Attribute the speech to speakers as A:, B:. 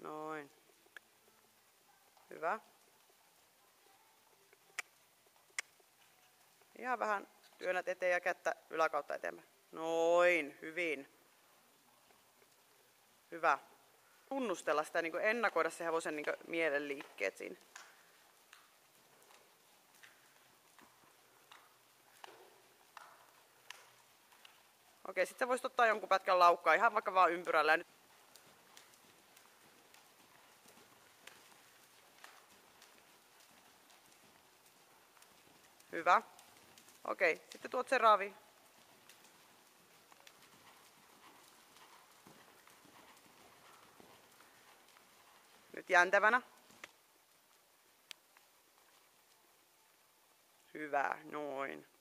A: Noin. Hyvä. Ihan vähän työnnät eteen ja kättä yläkautta eteenpäin. Noin, hyvin. Hyvä. Tunnustella sitä, niin kuin ennakoida se hevosen niin kuin mielen liikkeet siinä. Okei, sit sä voisit ottaa jonkun pätkän laukkaa ihan vaikka vaan ympyrällä. Hyvä. Okei, sitten tuot se raavi. Nyt jäntävänä. Hyvä, noin.